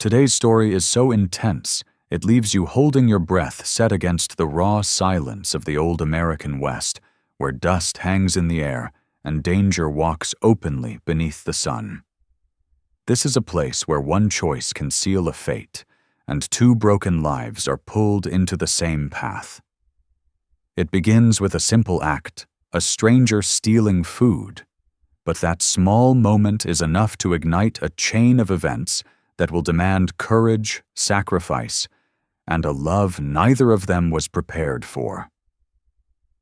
Today's story is so intense, it leaves you holding your breath set against the raw silence of the old American West, where dust hangs in the air and danger walks openly beneath the sun. This is a place where one choice can seal a fate, and two broken lives are pulled into the same path. It begins with a simple act, a stranger stealing food, but that small moment is enough to ignite a chain of events that will demand courage, sacrifice, and a love neither of them was prepared for.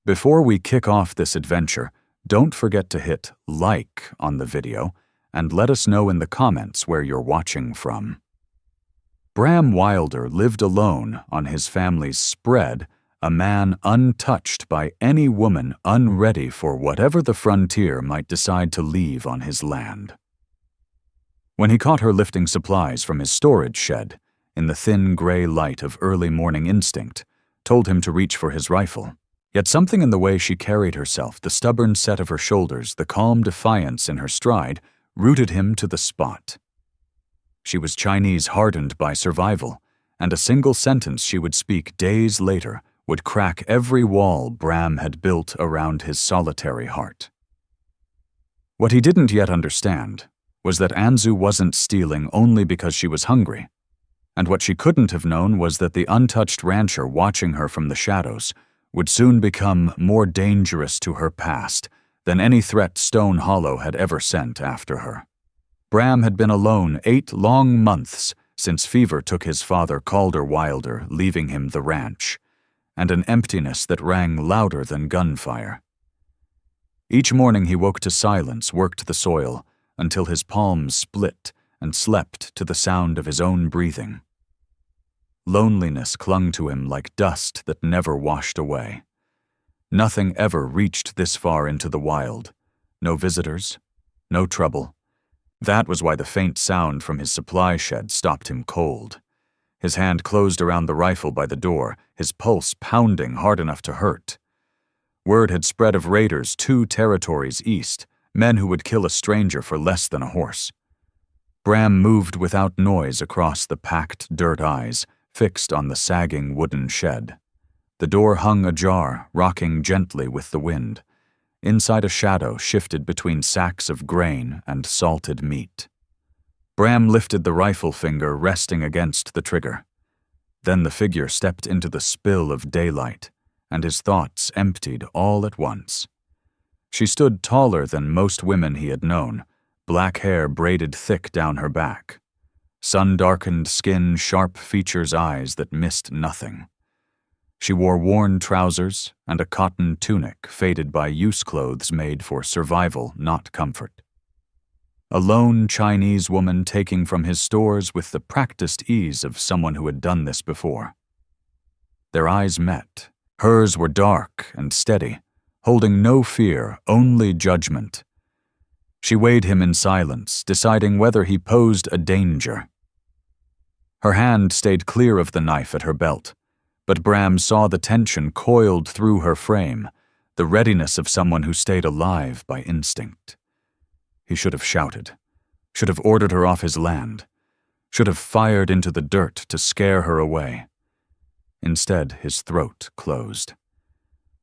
Before we kick off this adventure, don't forget to hit like on the video and let us know in the comments where you're watching from. Bram Wilder lived alone on his family's spread, a man untouched by any woman unready for whatever the frontier might decide to leave on his land. When he caught her lifting supplies from his storage shed, in the thin gray light of early morning instinct, told him to reach for his rifle. Yet something in the way she carried herself, the stubborn set of her shoulders, the calm defiance in her stride, rooted him to the spot. She was Chinese hardened by survival, and a single sentence she would speak days later would crack every wall Bram had built around his solitary heart. What he didn't yet understand was that Anzu wasn't stealing only because she was hungry, and what she couldn't have known was that the untouched rancher watching her from the shadows would soon become more dangerous to her past than any threat Stone Hollow had ever sent after her. Bram had been alone 8 long months since fever took his father Calder Wilder, leaving him the ranch, and an emptiness that rang louder than gunfire. Each morning he woke to silence, worked the soil, until his palms split and slept to the sound of his own breathing. Loneliness clung to him like dust that never washed away. Nothing ever reached this far into the wild. No visitors, no trouble. That was why the faint sound from his supply shed stopped him cold. His hand closed around the rifle by the door, his pulse pounding hard enough to hurt. Word had spread of raiders 2 territories east, men who would kill a stranger for less than a horse. Bram moved without noise across the packed dirt eyes, fixed on the sagging wooden shed. The door hung ajar, rocking gently with the wind. Inside a shadow shifted between sacks of grain and salted meat. Bram lifted the rifle finger resting against the trigger. Then the figure stepped into the spill of daylight, and his thoughts emptied all at once. She stood taller than most women he had known, black hair braided thick down her back. Sun-darkened skin, sharp features, eyes that missed nothing. She wore worn trousers and a cotton tunic faded by use clothes made for survival, not comfort. A lone Chinese woman taking from his stores with the practiced ease of someone who had done this before. Their eyes met. Hers were dark and steady, holding no fear, only judgment. She weighed him in silence, deciding whether he posed a danger. Her hand stayed clear of the knife at her belt, but Bram saw the tension coiled through her frame, the readiness of someone who stayed alive by instinct. He should have shouted, should have ordered her off his land, should have fired into the dirt to scare her away. Instead, his throat closed.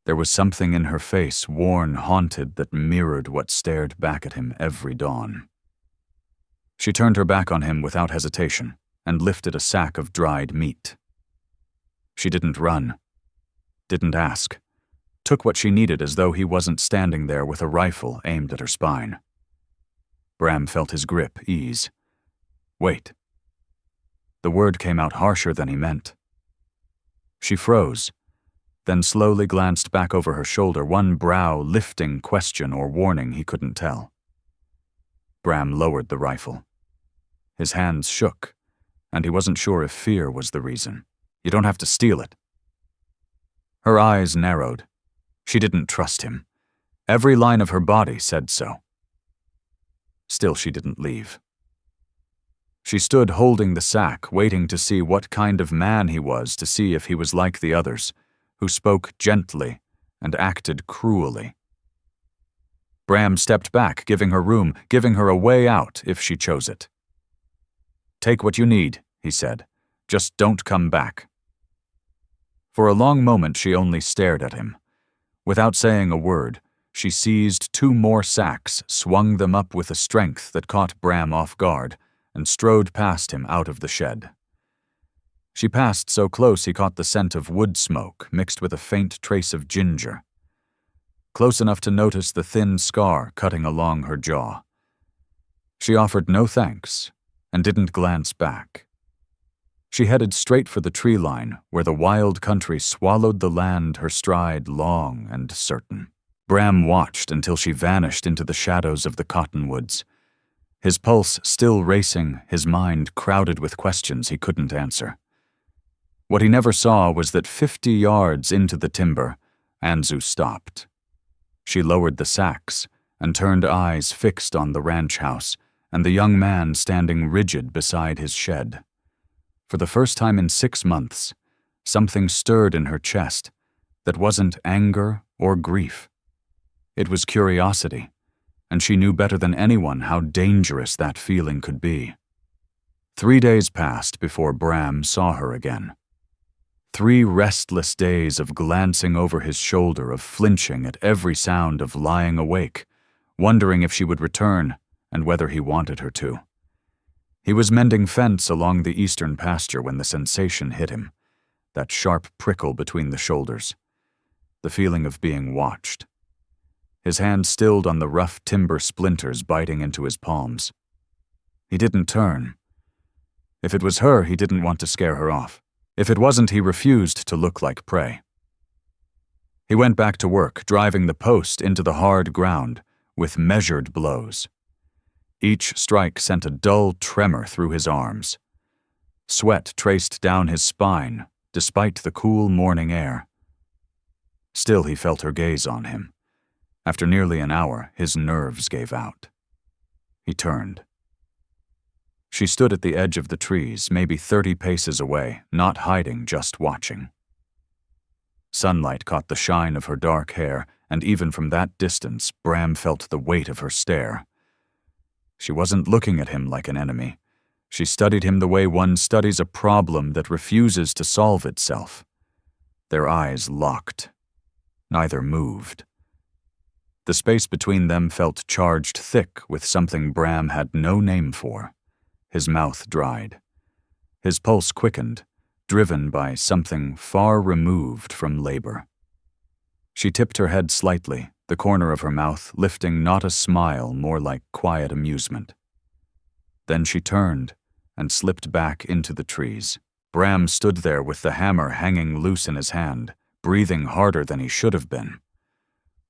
There was something in her face, worn, haunted, that mirrored what stared back at him every dawn. She turned her back on him without hesitation and lifted a sack of dried meat. She didn't run, didn't ask, took what she needed as though he wasn't standing there with a rifle aimed at her spine. Bram felt his grip ease. Wait. The word came out harsher than he meant. She froze, then slowly glanced back over her shoulder, one brow lifting question or warning he couldn't tell. Bram lowered the rifle. His hands shook, and he wasn't sure if fear was the reason. You don't have to steal it. Her eyes narrowed. She didn't trust him. Every line of her body said so. Still, she didn't leave. She stood holding the sack, waiting to see what kind of man he was, to see if he was like the others, who spoke gently and acted cruelly. Bram stepped back, giving her room, giving her a way out if she chose it. Take what you need, he said. "Just don't come back." For a long moment she only stared at him. Without saying a word, she seized 2 more sacks, swung them up with a strength that caught Bram off guard, and strode past him out of the shed. She passed so close he caught the scent of wood smoke mixed with a faint trace of ginger. Close enough to notice the thin scar cutting along her jaw. She offered no thanks and didn't glance back. She headed straight for the tree line where the wild country swallowed the land her stride long and certain. Bram watched until she vanished into the shadows of the cottonwoods. His pulse still racing, his mind crowded with questions he couldn't answer. What he never saw was that 50 yards into the timber, Anzu stopped. She lowered the sacks and turned eyes fixed on the ranch house and the young man standing rigid beside his shed. For the first time in 6 months, something stirred in her chest that wasn't anger or grief. It was curiosity, and she knew better than anyone how dangerous that feeling could be. 3 days passed before Bram saw her again. 3 restless days of glancing over his shoulder, of flinching at every sound, of lying awake, wondering if she would return and whether he wanted her to. He was mending fence along the eastern pasture when the sensation hit him, that sharp prickle between the shoulders, the feeling of being watched. His hand stilled on the rough timber splinters biting into his palms. He didn't turn. If it was her, he didn't want to scare her off. If it wasn't, he refused to look like prey. He went back to work, driving the post into the hard ground with measured blows. Each strike sent a dull tremor through his arms. Sweat traced down his spine, despite the cool morning air. Still, he felt her gaze on him. After nearly an hour, his nerves gave out. He turned. She stood at the edge of the trees, maybe 30 paces away, not hiding, just watching. Sunlight caught the shine of her dark hair, and even from that distance, Bram felt the weight of her stare. She wasn't looking at him like an enemy. She studied him the way one studies a problem that refuses to solve itself. Their eyes locked. Neither moved. The space between them felt charged thick with something Bram had no name for. His mouth dried. His pulse quickened, driven by something far removed from labor. She tipped her head slightly, the corner of her mouth lifting not a smile, more like quiet amusement. Then she turned and slipped back into the trees. Bram stood there with the hammer hanging loose in his hand, breathing harder than he should have been.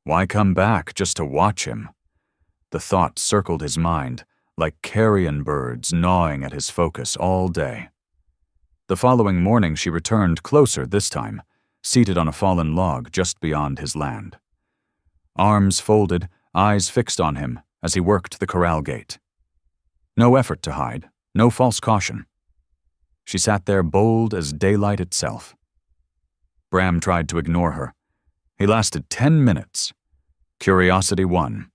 Why come back just to watch him? The thought circled his mind, like carrion birds gnawing at his focus all day. The following morning she returned, closer this time, seated on a fallen log just beyond his land. Arms folded, eyes fixed on him as he worked the corral gate. No effort to hide, no false caution. She sat there bold as daylight itself. Bram tried to ignore her. He lasted 10 minutes. Curiosity won.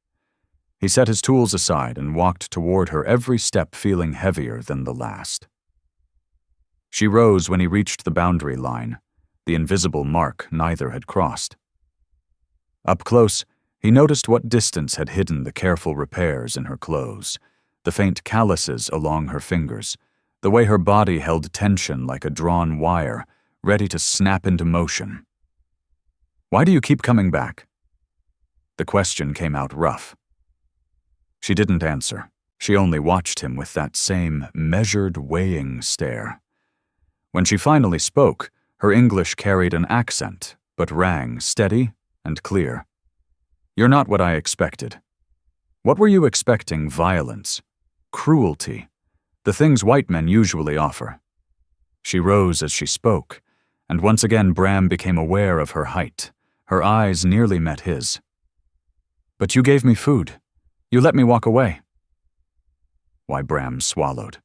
He set his tools aside and walked toward her, every step feeling heavier than the last. She rose when he reached the boundary line, the invisible mark neither had crossed. Up close, he noticed what distance had hidden the careful repairs in her clothes, the faint calluses along her fingers, the way her body held tension like a drawn wire, ready to snap into motion. "Why do you keep coming back?" The question came out rough. She didn't answer. She only watched him with that same measured, weighing stare. When she finally spoke, her English carried an accent, but rang steady and clear. "You're not what I expected." "What were you expecting? Violence, cruelty, the things white men usually offer." She rose as she spoke, and once again Bram became aware of her height. Her eyes nearly met his. "But you gave me food. You let me walk away." Why, Bram swallowed.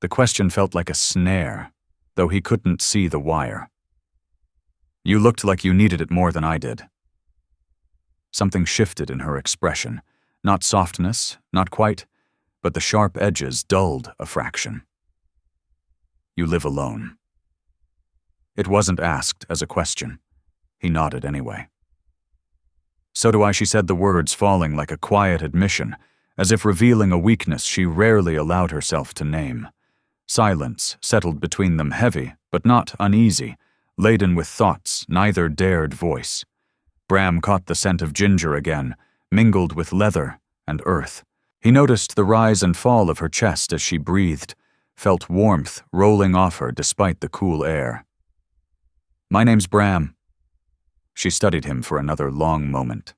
The question felt like a snare, though he couldn't see the wire. "You looked like you needed it more than I did." Something shifted in her expression. Not softness, not quite, but the sharp edges dulled a fraction. You live alone." It wasn't asked as a question. He nodded anyway. "So do I," she said, the words falling like a quiet admission, as if revealing a weakness she rarely allowed herself to name. Silence settled between them, heavy, but not uneasy, laden with thoughts neither dared voice. Bram caught the scent of ginger again, mingled with leather and earth. He noticed the rise and fall of her chest as she breathed, felt warmth rolling off her despite the cool air. "My name's Bram." She studied him for another long moment.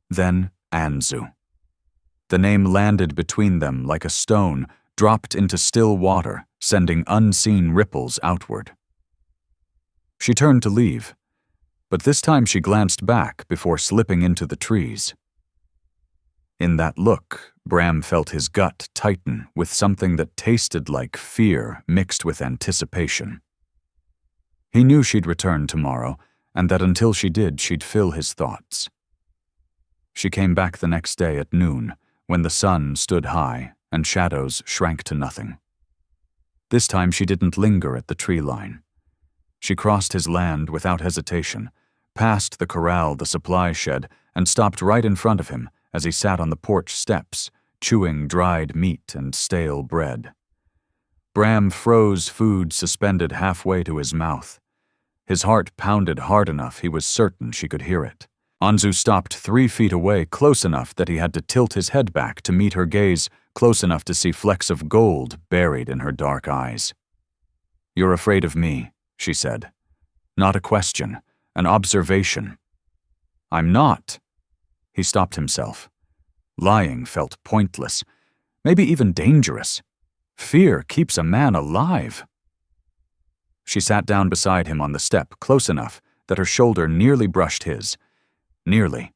Then Anzu. The name landed between them like a stone, dropped into still water, sending unseen ripples outward. She turned to leave, but this time she glanced back before slipping into the trees. In that look, Bram felt his gut tighten with something that tasted like fear mixed with anticipation. He knew she'd return tomorrow, and that until she did, she'd fill his thoughts. She came back the next day at noon, when the sun stood high and shadows shrank to nothing. This time she didn't linger at the tree line. She crossed his land without hesitation, passed the corral, the supply shed, and stopped right in front of him as he sat on the porch steps, chewing dried meat and stale bread. Bram froze food suspended halfway to his mouth. His heart pounded hard enough he was certain she could hear it. Anzu stopped 3 feet away, close enough that he had to tilt his head back to meet her gaze, close enough to see flecks of gold buried in her dark eyes. "You're afraid of me," she said. Not a question, an observation. "I'm not." He stopped himself. Lying felt pointless, maybe even dangerous. Fear keeps a man alive. She sat down beside him on the step, close enough that her shoulder nearly brushed his. Nearly.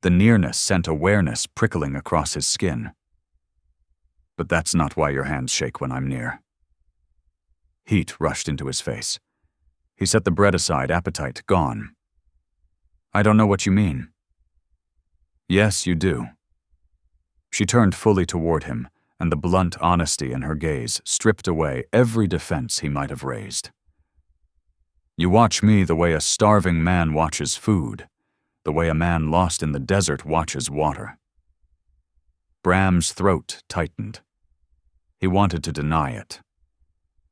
The nearness sent awareness prickling across his skin. "But that's not why your hands shake when I'm near." Heat rushed into his face. He set the bread aside, appetite gone. "I don't know what you mean." "Yes, you do." She turned fully toward him, and the blunt honesty in her gaze stripped away every defense he might have raised. "You watch me the way a starving man watches food, the way a man lost in the desert watches water." Bram's throat tightened. He wanted to deny it.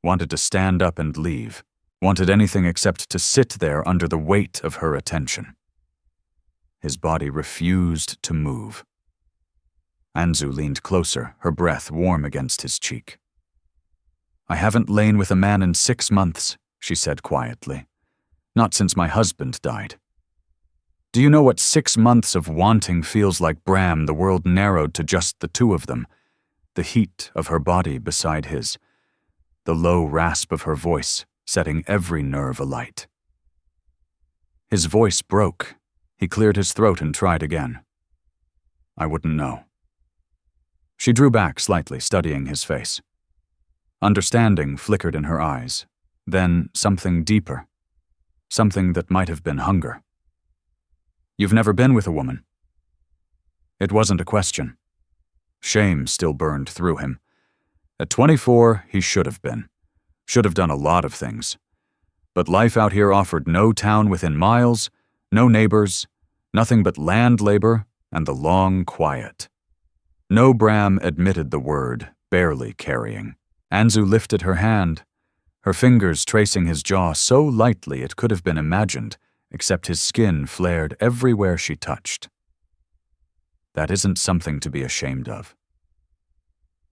Wanted to stand up and leave. Wanted anything except to sit there under the weight of her attention. His body refused to move. Anzu leaned closer, her breath warm against his cheek. "I haven't lain with a man in 6 months," she said quietly. "Not since my husband died. Do you know what 6 months of wanting feels like?" Bram, the world narrowed to just the two of them. The heat of her body beside his. The low rasp of her voice setting every nerve alight. His voice broke. He cleared his throat and tried again. "I wouldn't know." She drew back slightly, studying his face. Understanding flickered in her eyes. Then something deeper. Something that might have been hunger. "You've never been with a woman?" It wasn't a question. Shame still burned through him. At 24, he should have been. Should have done a lot of things. But life out here offered no town within miles, no neighbors, nothing but land labor and the long quiet. No, Bram admitted the word, barely carrying. Anzu lifted her hand, her fingers tracing his jaw so lightly it could have been imagined, except his skin flared everywhere she touched. That isn't something to be ashamed of.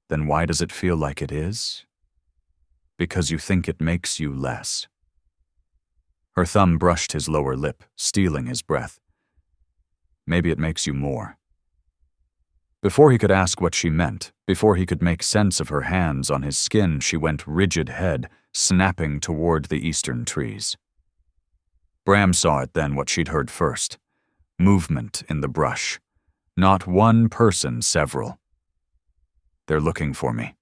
Then why does it feel like it is? Because you think it makes you less. Her thumb brushed his lower lip, stealing his breath. Maybe it makes you more. Before he could ask what she meant, before he could make sense of her hands on his skin, she went rigid head, snapping toward the eastern trees. Bram saw it then, what she'd heard first. Movement in the brush. Not one person, several. "They're looking for me."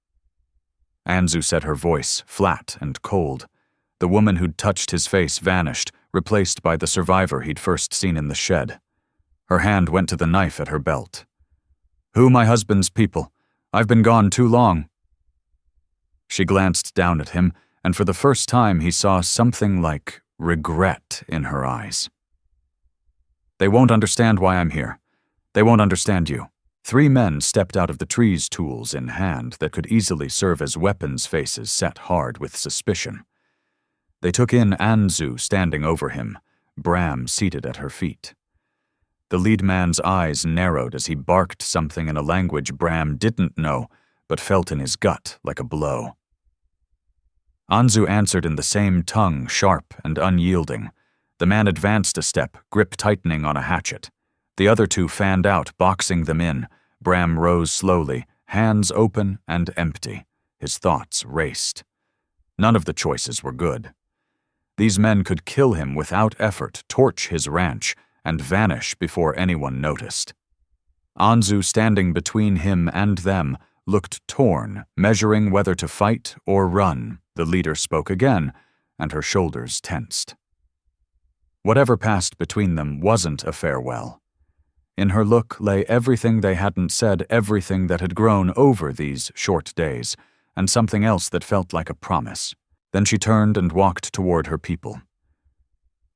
Anzu said, her voice flat and cold. The woman who'd touched his face vanished, replaced by the survivor he'd first seen in the shed. Her hand went to the knife at her belt. "Who my husband's people? I've been gone too long." She glanced down at him, and for the first time he saw something like regret in her eyes. "They won't understand why I'm here. They won't understand you." 3 men stepped out of the trees, tools in hand that could easily serve as weapons, faces set hard with suspicion. They took in Anzu standing over him, Bram seated at her feet. The lead man's eyes narrowed as he barked something in a language Bram didn't know, but felt in his gut like a blow. Anzu answered in the same tongue, sharp and unyielding. The man advanced a step, grip tightening on a hatchet. The other 2 fanned out, boxing them in. Bram rose slowly, hands open and empty. His thoughts raced. None of the choices were good. These men could kill him without effort, torch his ranch, and vanish before anyone noticed. Anzu, standing between him and them, looked torn, measuring whether to fight or run. The leader spoke again, and her shoulders tensed. Whatever passed between them wasn't a farewell. In her look lay everything they hadn't said, everything that had grown over these short days, and something else that felt like a promise. Then she turned and walked toward her people.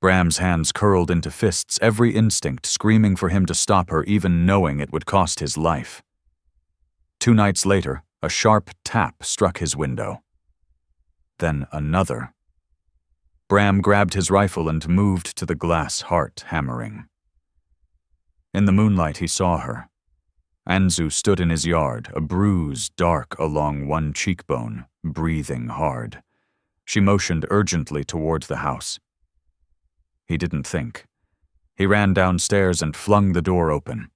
Bram's hands curled into fists, every instinct screaming for him to stop her, even knowing it would cost his life. 2 nights later, a sharp tap struck his window. Then another. Bram grabbed his rifle and moved to the glass, heart hammering. In the moonlight he saw her. Anzu stood in his yard, a bruise dark along one cheekbone, breathing hard. She motioned urgently toward the house. He didn't think. He ran downstairs and flung the door open.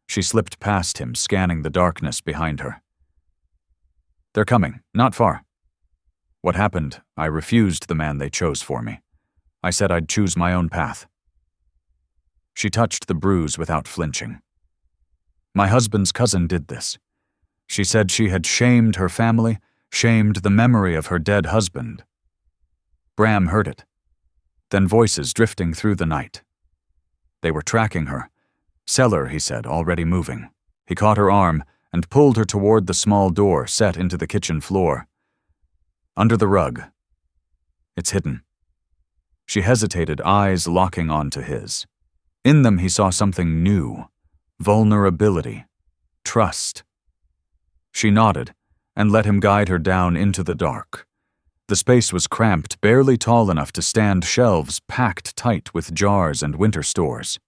She slipped past him, scanning the darkness behind her. "They're coming, not far." "What happened? I refused the man they chose for me. I said I'd choose my own path." She touched the bruise without flinching. "My husband's cousin did this. She said she had shamed her family, shamed the memory of her dead husband." Bram heard it. Then voices drifting through the night. They were tracking her. "Cellar," he said, already moving. He caught her arm and pulled her toward the small door set into the kitchen floor. "Under the rug. It's hidden." She hesitated, eyes locking onto his. In them he saw something new. Vulnerability. Trust. She nodded and let him guide her down into the dark. The space was cramped, barely tall enough to stand shelves packed tight with jars and winter stores.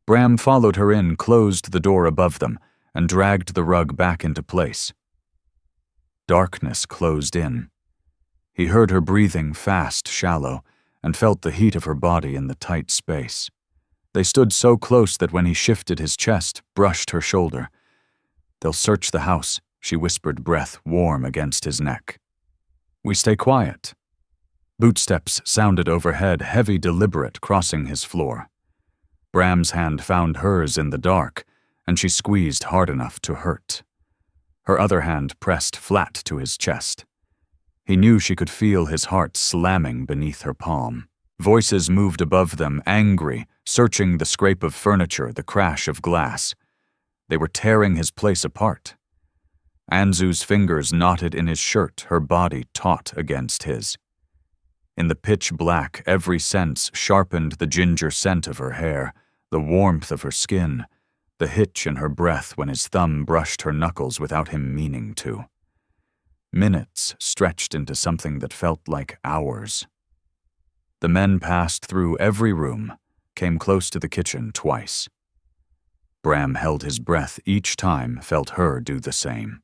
Bram followed her in, closed the door above them, and dragged the rug back into place. Darkness closed in. He heard her breathing fast, shallow, and felt the heat of her body in the tight space. They stood so close that when he shifted his chest, brushed her shoulder. "They'll search the house," she whispered, breath warm against his neck. "We stay quiet." Bootsteps sounded overhead, heavy, deliberate, crossing his floor. Bram's hand found hers in the dark, and she squeezed hard enough to hurt. Her other hand pressed flat to his chest. He knew she could feel his heart slamming beneath her palm. Voices moved above them, angry, searching the scrape of furniture, the crash of glass. They were tearing his place apart. Anzu's fingers knotted in his shirt, her body taut against his. In the pitch black, every sense sharpened the ginger scent of her hair, the warmth of her skin, the hitch in her breath when his thumb brushed her knuckles without him meaning to. Minutes stretched into something that felt like hours. The men passed through every room, came close to the kitchen twice. Bram held his breath each time, felt her do the same.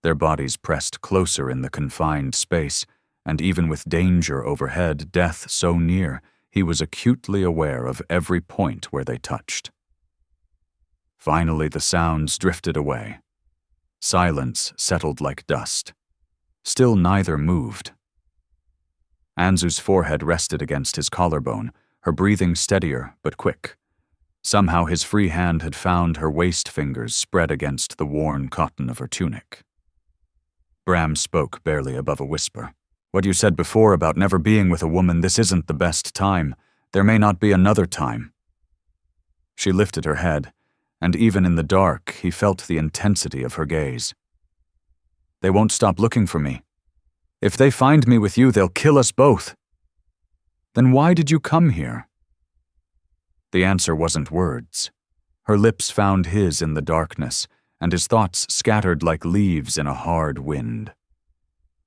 Their bodies pressed closer in the confined space, and even with danger overhead, death so near, he was acutely aware of every point where they touched. Finally, the sounds drifted away. Silence settled like dust. Still neither moved. Anzu's forehead rested against his collarbone, her breathing steadier but quick. Somehow his free hand had found her waist fingers spread against the worn cotton of her tunic. Bram spoke barely above a whisper. "What you said before about never being with a woman, this isn't the best time. There may not be another time." She lifted her head, and even in the dark, he felt the intensity of her gaze. "They won't stop looking for me," If they find me with you, they'll kill us both." "Then why did you come here?" The answer wasn't words. Her lips found his in the darkness, and his thoughts scattered like leaves in a hard wind.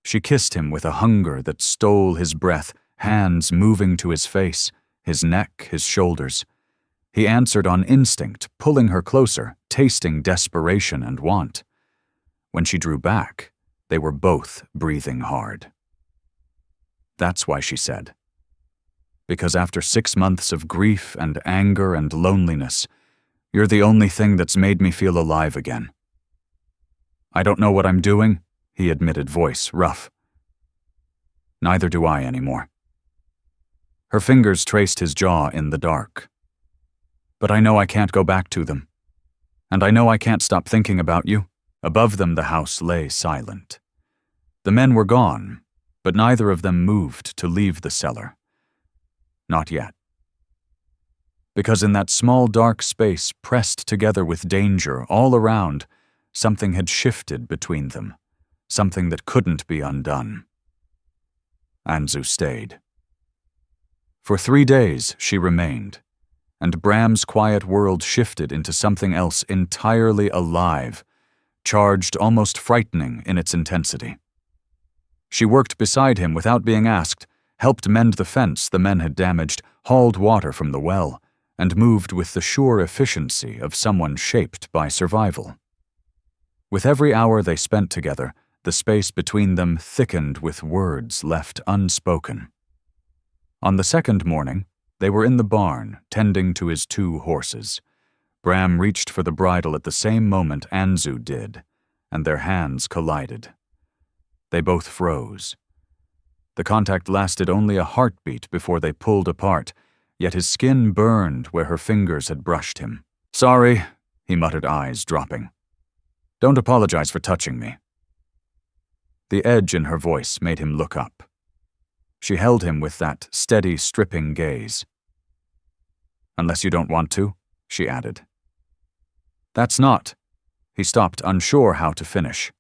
She kissed him with a hunger that stole his breath, hands moving to his face, his neck, his shoulders. He answered on instinct, pulling her closer, tasting desperation and want. When she drew back, they were both breathing hard. That's why she said, "Because after 6 months of grief and anger and loneliness, you're the only thing that's made me feel alive again." "I don't know what I'm doing," he admitted, voice rough. "Neither do I anymore." Her fingers traced his jaw in the dark. "But I know I can't go back to them. And I know I can't stop thinking about you." Above them the house lay silent. The men were gone, but neither of them moved to leave the cellar. Not yet. Because in that small dark space, pressed together with danger all around, something had shifted between them, something that couldn't be undone. Anzu stayed. For 3 days she remained, and Bram's quiet world shifted into something else entirely alive, charged, almost frightening in its intensity. She worked beside him without being asked, helped mend the fence the men had damaged, hauled water from the well, and moved with the sure efficiency of someone shaped by survival. With every hour they spent together, the space between them thickened with words left unspoken. On the second morning, they were in the barn, tending to his 2 horses. Bram reached for the bridle at the same moment Anzu did, and their hands collided. They both froze. The contact lasted only a heartbeat before they pulled apart, yet his skin burned where her fingers had brushed him. "Sorry," he muttered, eyes dropping. "Don't apologize for touching me." The edge in her voice made him look up. She held him with that steady, stripping gaze. "Unless you don't want to," she added. "That's not." He stopped, unsure how to finish.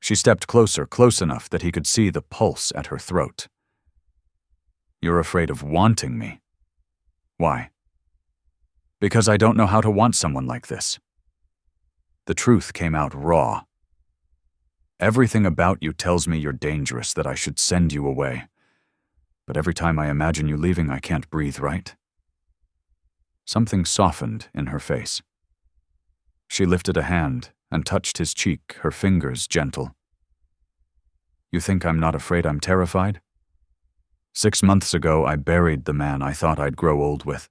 She stepped closer, close enough that he could see the pulse at her throat. "You're afraid of wanting me." "Why?" "Because I don't know how to want someone like this." The truth came out raw. "Everything about you tells me you're dangerous, that I should send you away. But every time I imagine you leaving, I can't breathe right." Something softened in her face. She lifted a hand and touched his cheek, her fingers gentle. "You think I'm not afraid I'm terrified? 6 months ago, I buried the man I thought I'd grow old with.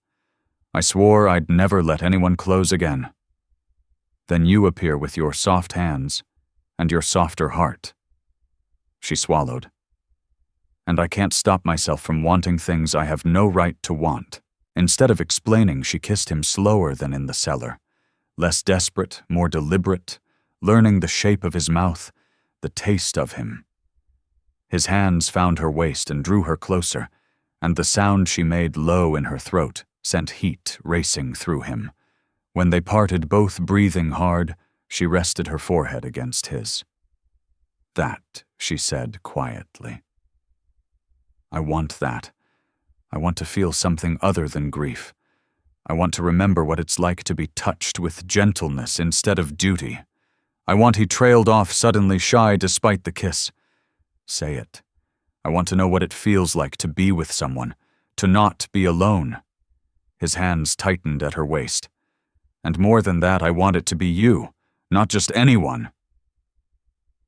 I swore I'd never let anyone close again. Then you appear with your soft hands and your softer heart." She swallowed. "And I can't stop myself from wanting things I have no right to want." Instead of explaining, she kissed him slower than in the cellar, less desperate, more deliberate, learning the shape of his mouth, the taste of him. His hands found her waist and drew her closer, and the sound she made low in her throat sent heat racing through him. When they parted, both breathing hard, she rested her forehead against his. "That," she said quietly. "I want that. I want to feel something other than grief. I want to remember what it's like to be touched with gentleness instead of duty. I want." He trailed off, suddenly shy despite the kiss. "Say it. I want to know what it feels like to be with someone, to not be alone." His hands tightened at her waist. "And more than that, I want it to be you, not just anyone."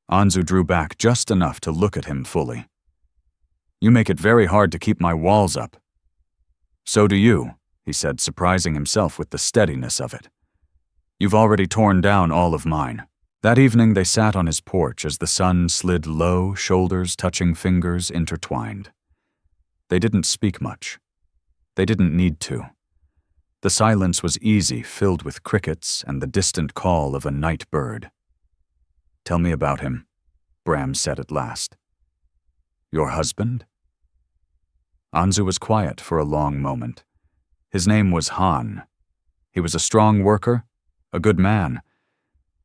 Anzu drew back just enough to look at him fully. "You make it very hard to keep my walls up." "So do you," he said, surprising himself with the steadiness of it. "You've already torn down all of mine." That evening they sat on his porch as the sun slid low, shoulders touching fingers intertwined. They didn't speak much. They didn't need to. The silence was easy, filled with crickets and the distant call of a night bird. "Tell me about him," Bram said at last. "Your husband?" Anzu was quiet for a long moment. His name was Han. He was a strong worker, a good man.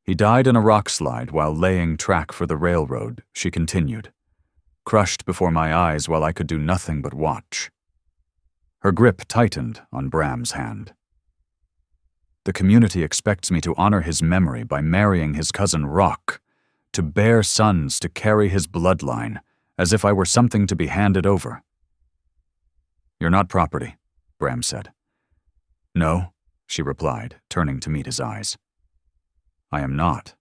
He died in a rock slide while laying track for the railroad, she continued. crushed before my eyes while I could do nothing but watch. Her grip tightened on Bram's hand. The community expects me to honor his memory by marrying his cousin Rock, to bear sons to carry his bloodline, as if I were something to be handed over. You're not property, Bram said. No, she replied, turning to meet his eyes. I am not.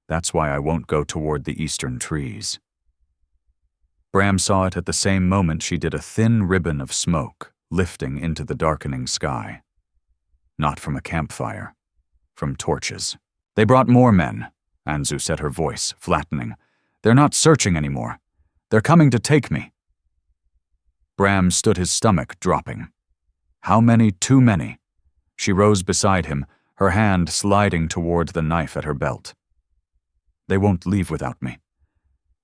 That's why I won't go toward the eastern trees. Bram saw it at the same moment she did, a thin ribbon of smoke lifting into the darkening sky. Not from a campfire, from torches. They brought more men, Anzu said, her voice flattening. They're not searching anymore. They're coming to take me. Bram stood, his stomach dropping. How many too many? She rose beside him, her hand sliding toward the knife at her belt. They won't leave without me.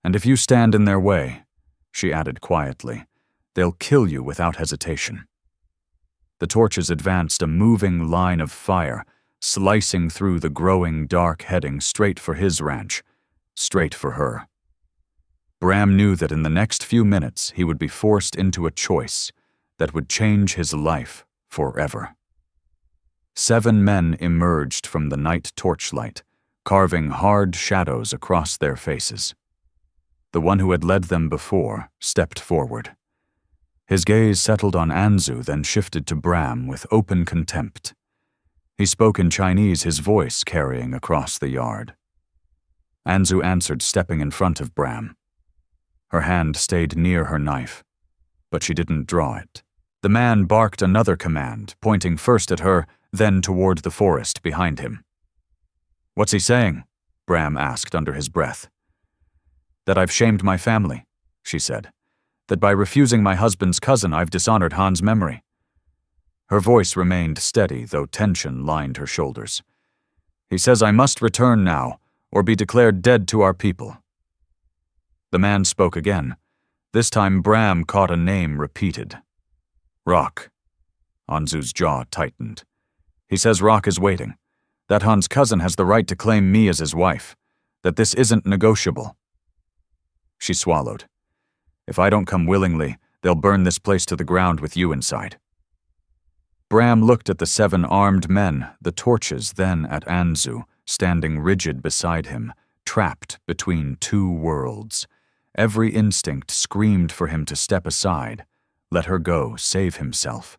And if you stand in their way, she added quietly, they'll kill you without hesitation. The torches advanced, a moving line of fire, slicing through the growing dark, heading straight for his ranch, straight for her. Bram knew that in the next few minutes he would be forced into a choice that would change his life forever. 7 men emerged from the night torchlight, carving hard shadows across their faces. The one who had led them before stepped forward. His gaze settled on Anzu, then shifted to Bram with open contempt. He spoke in Chinese, his voice carrying across the yard. Anzu answered, stepping in front of Bram. Her hand stayed near her knife, but she didn't draw it. The man barked another command, pointing first at her, then toward the forest behind him. What's he saying? Bram asked under his breath. That I've shamed my family, she said. That by refusing my husband's cousin, I've dishonored Han's memory. Her voice remained steady, though tension lined her shoulders. He says I must return now, or be declared dead to our people. The man spoke again. This time Bram caught a name repeated. Rock. Anzu's jaw tightened. He says Rock is waiting. That Han's cousin has the right to claim me as his wife. That this isn't negotiable. She swallowed. If I don't come willingly, they'll burn this place to the ground with you inside. Bram looked at the 7 armed men, the torches, then at Anzu, standing rigid beside him, trapped between 2 worlds. Every instinct screamed for him to step aside, let her go, save himself.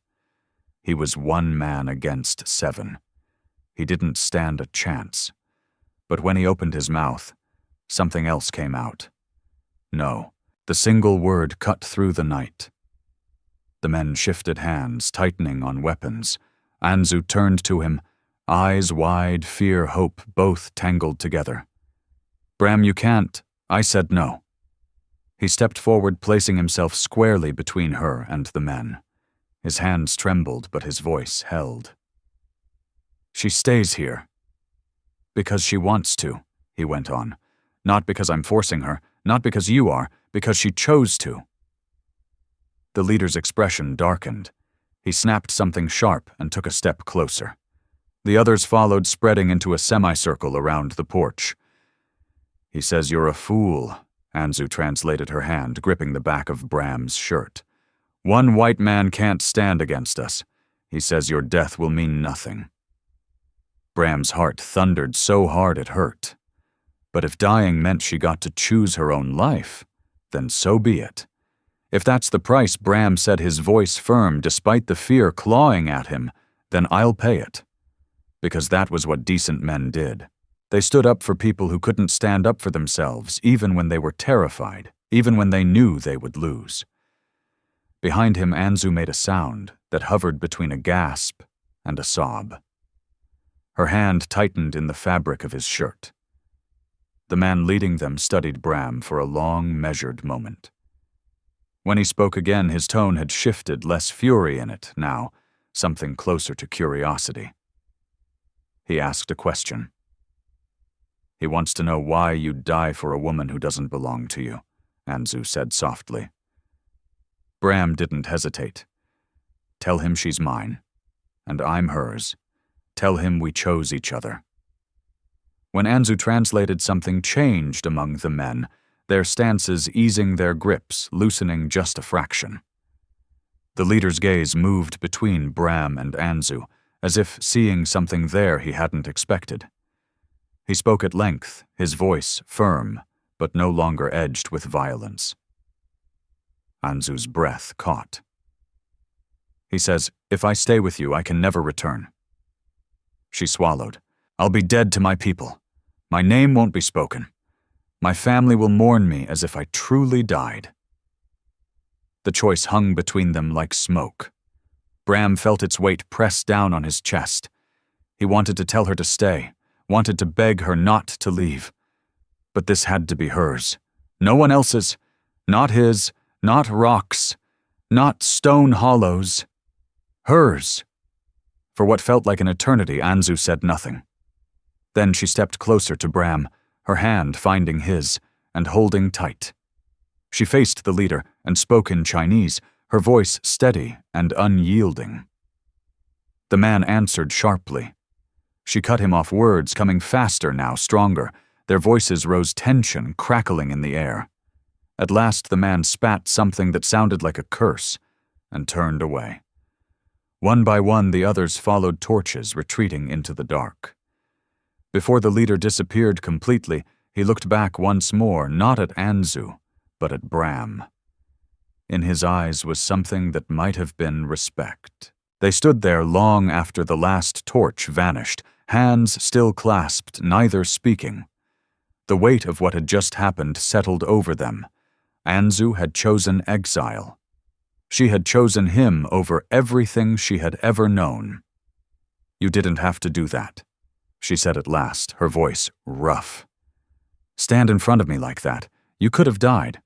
He was 1 man against 7. He didn't stand a chance. But when he opened his mouth, something else came out. No. The single word cut through the night. The men shifted hands, tightening on weapons. Anzu turned to him, eyes wide, fear, hope, both tangled together. Bram, you can't. I said no. He stepped forward, placing himself squarely between her and the men. His hands trembled, but his voice held. She stays here. Because she wants to, he went on. Not because I'm forcing her, not because you are, because she chose to. The leader's expression darkened. He snapped something sharp and took a step closer. The others followed, spreading into a semicircle around the porch. He says you're a fool, Anzu translated, her hand gripping the back of Bram's shirt. 1 white man can't stand against us. He says your death will mean nothing. Bram's heart thundered so hard it hurt. But if dying meant she got to choose her own life, then so be it. If that's the price, Bram said, his voice firm despite the fear clawing at him, then I'll pay it. Because that was what decent men did. They stood up for people who couldn't stand up for themselves, even when they were terrified, even when they knew they would lose. Behind him, Anzu made a sound that hovered between a gasp and a sob. Her hand tightened in the fabric of his shirt. The man leading them studied Bram for a long, measured moment. When he spoke again, his tone had shifted, less fury in it now, something closer to curiosity. He asked a question. He wants to know why you'd die for a woman who doesn't belong to you, Anzu said softly. Bram didn't hesitate. Tell him she's mine, and I'm hers. Tell him we chose each other. When Anzu translated, something changed among the men. their stances easing their grips, loosening just a fraction. The leader's gaze moved between Bram and Anzu, as if seeing something there he hadn't expected. He spoke at length, his voice firm, but no longer edged with violence. Anzu's breath caught. He says, "If I stay with you, I can never return." She swallowed. "I'll be dead to my people. My name won't be spoken. My family will mourn me as if I truly died." The choice hung between them like smoke. Bram felt its weight press down on his chest. He wanted to tell her to stay, wanted to beg her not to leave. But this had to be hers. No one else's. Not his, not Rock's, not Stone Hollow's. Hers. For what felt like an eternity, Anzu said nothing. Then she stepped closer to Bram, her hand finding his, and holding tight. She faced the leader and spoke in Chinese, her voice steady and unyielding. The man answered sharply. She cut him off, words coming faster now, stronger. Their voices rose, tension crackling in the air. At last the man spat something that sounded like a curse and turned away. One by one the others followed torches, retreating into the dark. Before the leader disappeared completely, he looked back once more, not at Anzu, but at Bram. In his eyes was something that might have been respect. They stood there long after the last torch vanished, hands still clasped, neither speaking. The weight of what had just happened settled over them. Anzu had chosen exile. She had chosen him over everything she had ever known. "You didn't have to do that," she said at last, her voice rough. "Stand in front of me like that. You could have died."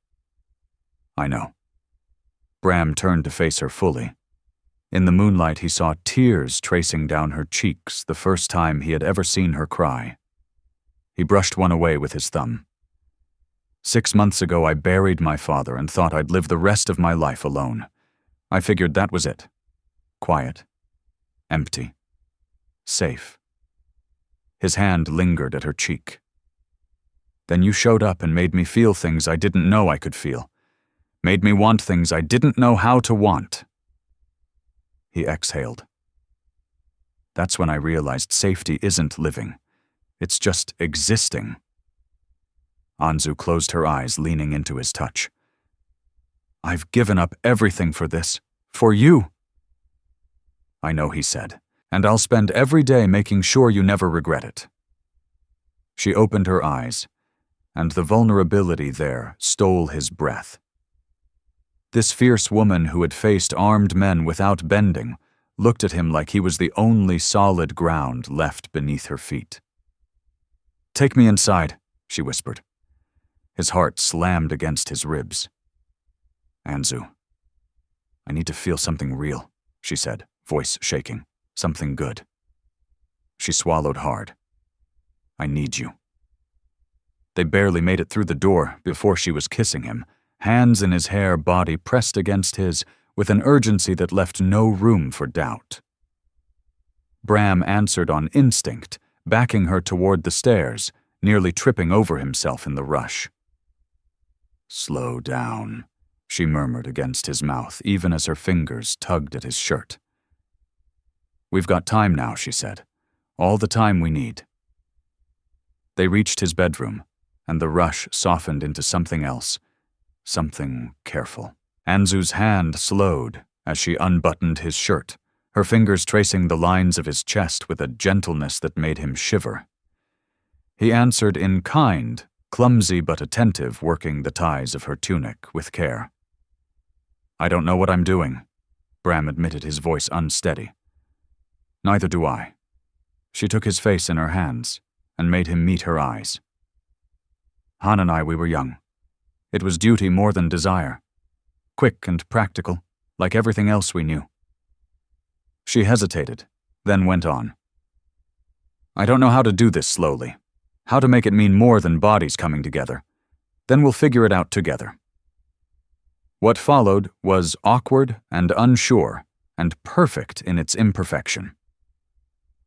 "I know." Bram turned to face her fully. In the moonlight he saw tears tracing down her cheeks, the first time he had ever seen her cry. He brushed one away with his thumb. 6 months ago I buried my father and thought I'd live the rest of my life alone. I figured that was it. Quiet. Empty. Safe. His hand lingered at her cheek. Then you showed up and made me feel things I didn't know I could feel. Made me want things I didn't know how to want. He exhaled. That's when I realized safety isn't living. It's just existing. Anzu closed her eyes, leaning into his touch. "I've given up everything for this. For you." "I know," he said, "and I'll spend every day making sure you never regret it." She opened her eyes, and the vulnerability there stole his breath. This fierce woman who had faced armed men without bending looked at him like he was the only solid ground left beneath her feet. "Take me inside," she whispered. His heart slammed against his ribs. "Anzu, I need to feel something real," she said, voice shaking. "Something good." She swallowed hard. "I need you." They barely made it through the door before she was kissing him, hands in his hair, body pressed against his, with an urgency that left no room for doubt. Bram answered on instinct, backing her toward the stairs, nearly tripping over himself in the rush. "Slow down," she murmured against his mouth, even as her fingers tugged at his shirt. "We've got time now," she said. "All the time we need." They reached his bedroom, and the rush softened into something else, something careful. Anzu's hand slowed as she unbuttoned his shirt, her fingers tracing the lines of his chest with a gentleness that made him shiver. He answered in kind, clumsy but attentive, working the ties of her tunic with care. "I don't know what I'm doing," Bram admitted, his voice unsteady. "Neither do I." She took his face in her hands and made him meet her eyes. "Han and I, we were young. It was duty more than desire. Quick and practical, like everything else we knew." She hesitated, then went on. "I don't know how to do this slowly, how to make it mean more than bodies coming together. Then we'll figure it out together." What followed was awkward and unsure, and perfect in its imperfection.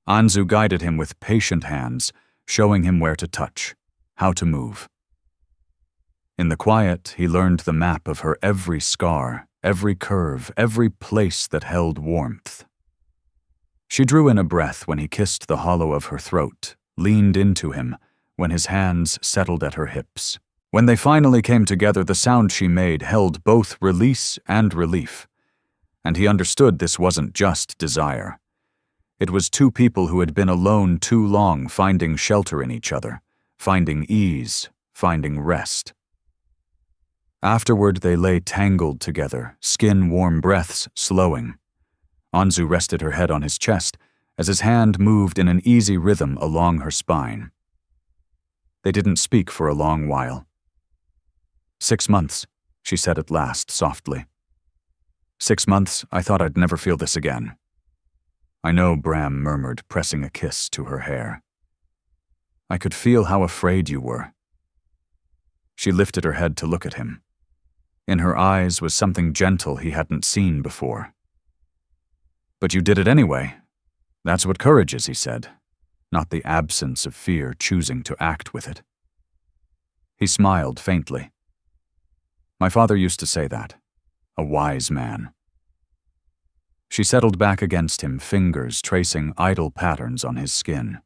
Anzu guided him with patient hands, showing him where to touch, how to move. In the quiet, he learned the map of her every scar, every curve, every place that held warmth. She drew in a breath when he kissed the hollow of her throat, leaned into him when his hands settled at her hips. When they finally came together, the sound she made held both release and relief. And he understood this wasn't just desire. It was two people who had been alone too long, finding shelter in each other, finding ease, finding rest. Afterward, they lay tangled together, skin-warm breaths slowing. Anzu rested her head on his chest as his hand moved in an easy rhythm along her spine. They didn't speak for a long while. 6 months, she said at last, softly. 6 months, I thought I'd never feel this again. I know, Bram murmured, pressing a kiss to her hair. I could feel how afraid you were. She lifted her head to look at him. In her eyes was something gentle he hadn't seen before. But you did it anyway. That's what courage is, he said, not the absence of fear choosing to act with it. He smiled faintly. My father used to say that. A wise man. She settled back against him, fingers tracing idle patterns on his skin.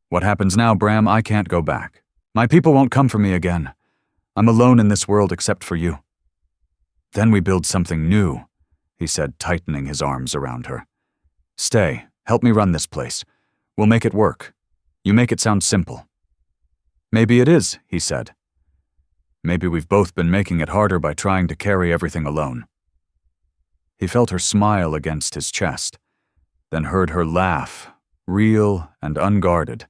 What happens now, Bram? I can't go back. My people won't come for me again. I'm alone in this world except for you. Then we build something new, he said, tightening his arms around her. Stay, help me run this place. We'll make it work. You make it sound simple. Maybe it is, he said. Maybe we've both been making it harder by trying to carry everything alone. He felt her smile against his chest, then heard her laugh, real and unguarded.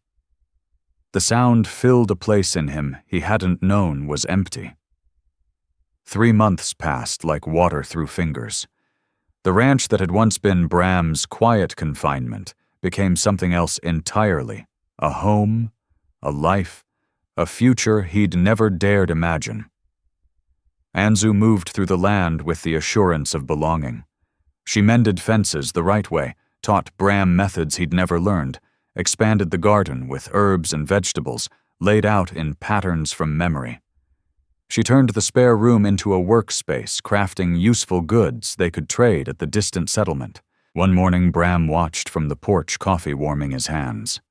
The sound filled a place in him he hadn't known was empty. 3 months passed like water through fingers. The ranch that had once been Bram's quiet confinement became something else entirely, a home, a life, a future he'd never dared imagine. Anzu moved through the land with the assurance of belonging. She mended fences the right way, taught Bram methods he'd never learned, expanded the garden with herbs and vegetables laid out in patterns from memory. She turned the spare room into a workspace, crafting useful goods they could trade at the distant settlement. One morning, Bram watched from the porch, coffee warming his hands.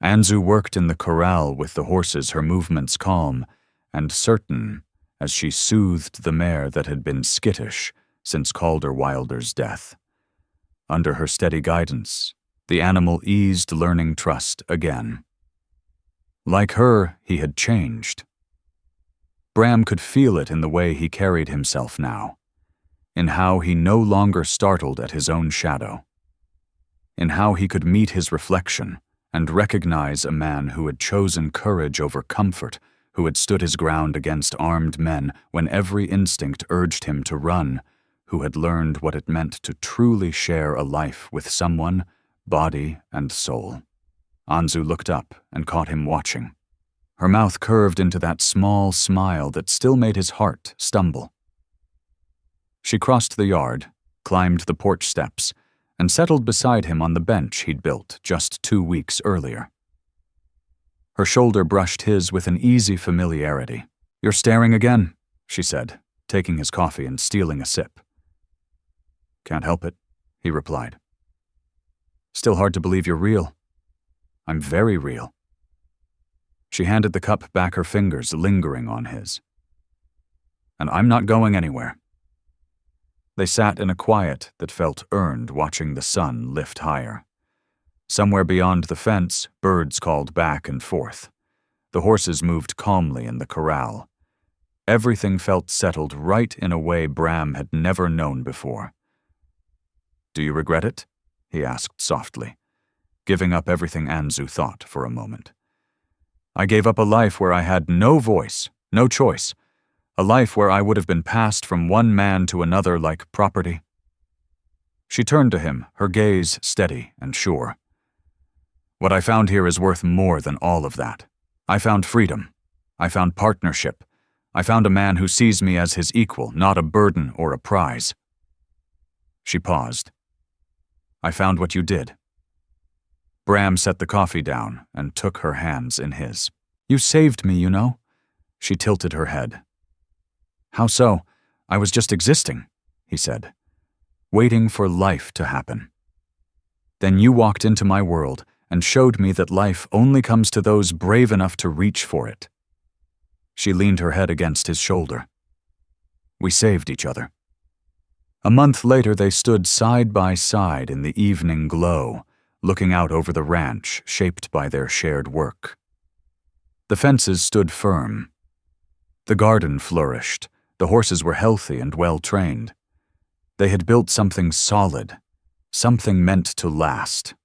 Anzu worked in the corral with the horses, her movements calm and certain as she soothed the mare that had been skittish since Calder Wilder's death. Under her steady guidance, the animal eased, learning trust again. Like her, he had changed. Bram could feel it in the way he carried himself now, in how he no longer startled at his own shadow, in how he could meet his reflection and recognize a man who had chosen courage over comfort, who had stood his ground against armed men when every instinct urged him to run, who had learned what it meant to truly share a life with someone, body and soul. Anzu looked up and caught him watching. Her mouth curved into that small smile that still made his heart stumble. She crossed the yard, climbed the porch steps, and settled beside him on the bench he'd built just 2 weeks earlier. Her shoulder brushed his with an easy familiarity. "You're staring again," she said, taking his coffee and stealing a sip. "Can't help it," he replied. "Still hard to believe you're real." "I'm very real." She handed the cup back, her fingers lingering on his. "And I'm not going anywhere." They sat in a quiet that felt earned, watching the sun lift higher. Somewhere beyond the fence, birds called back and forth. The horses moved calmly in the corral. Everything felt settled right in a way Bram had never known before. "Do you regret it?" he asked softly, giving up everything Anzu thought for a moment. "I gave up a life where I had no voice, no choice, a life where I would have been passed from one man to another like property." She turned to him, her gaze steady and sure. "What I found here is worth more than all of that. I found freedom. I found partnership. I found a man who sees me as his equal, not a burden or a prize." She paused. "I found what you did." Bram set the coffee down and took her hands in his. "You saved me, you know. She tilted her head. "How so? I was just existing," he said, "waiting for life to happen. Then you walked into my world and showed me that life only comes to those brave enough to reach for it." She leaned her head against his shoulder. We saved each other. A month later, they stood side by side in the evening glow, looking out over the ranch shaped by their shared work. The fences stood firm. The garden flourished. The horses were healthy and well-trained. They had built something solid, something meant to last.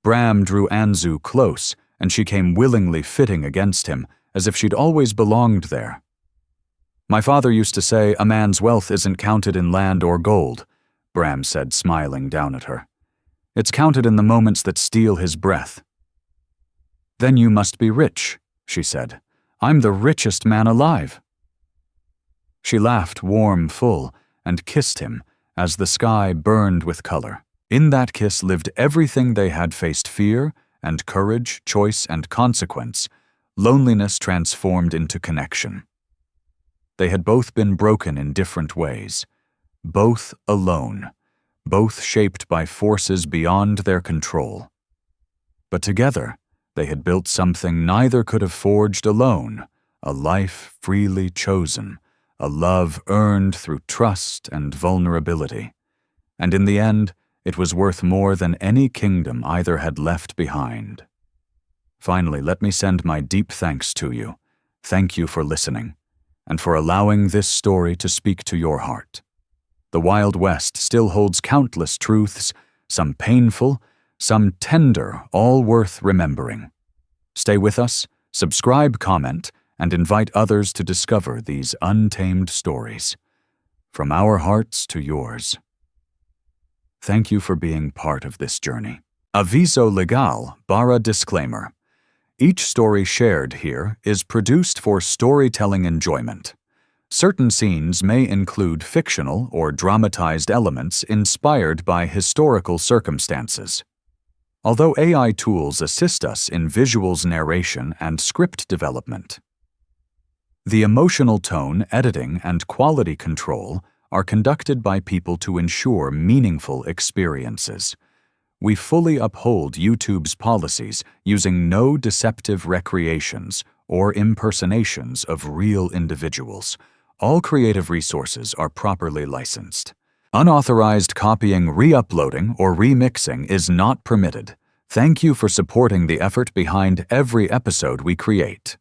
Bram drew Anzu close, and she came willingly fitting against him, as if she'd always belonged there. "My father used to say a man's wealth isn't counted in land or gold," Bram said, smiling down at her. "It's counted in the moments that steal his breath." "Then you must be rich," she said. "I'm the richest man alive." She laughed warm, full, and kissed him as the sky burned with color. In that kiss lived everything they had faced: fear and courage, choice and consequence, loneliness transformed into connection. They had both been broken in different ways, both alone, both shaped by forces beyond their control. But together, they had built something neither could have forged alone: a life freely chosen, a love earned through trust and vulnerability. And in the end, it was worth more than any kingdom either had left behind. Finally, let me send my deep thanks to you. Thank you for listening, and for allowing this story to speak to your heart. The Wild West still holds countless truths, some painful, some tender, all worth remembering. Stay with us, subscribe, comment, and invite others to discover these untamed stories. From our hearts to yours. Thank you for being part of this journey. Aviso legal barra disclaimer. Each story shared here is produced for storytelling enjoyment. Certain scenes may include fictional or dramatized elements inspired by historical circumstances. Although AI tools assist us in visuals narration and script development, the emotional tone, editing, and quality control are conducted by people to ensure meaningful experiences. We fully uphold YouTube's policies, using no deceptive recreations or impersonations of real individuals. All creative resources are properly licensed. Unauthorized copying, re-uploading, or remixing is not permitted. Thank you for supporting the effort behind every episode we create.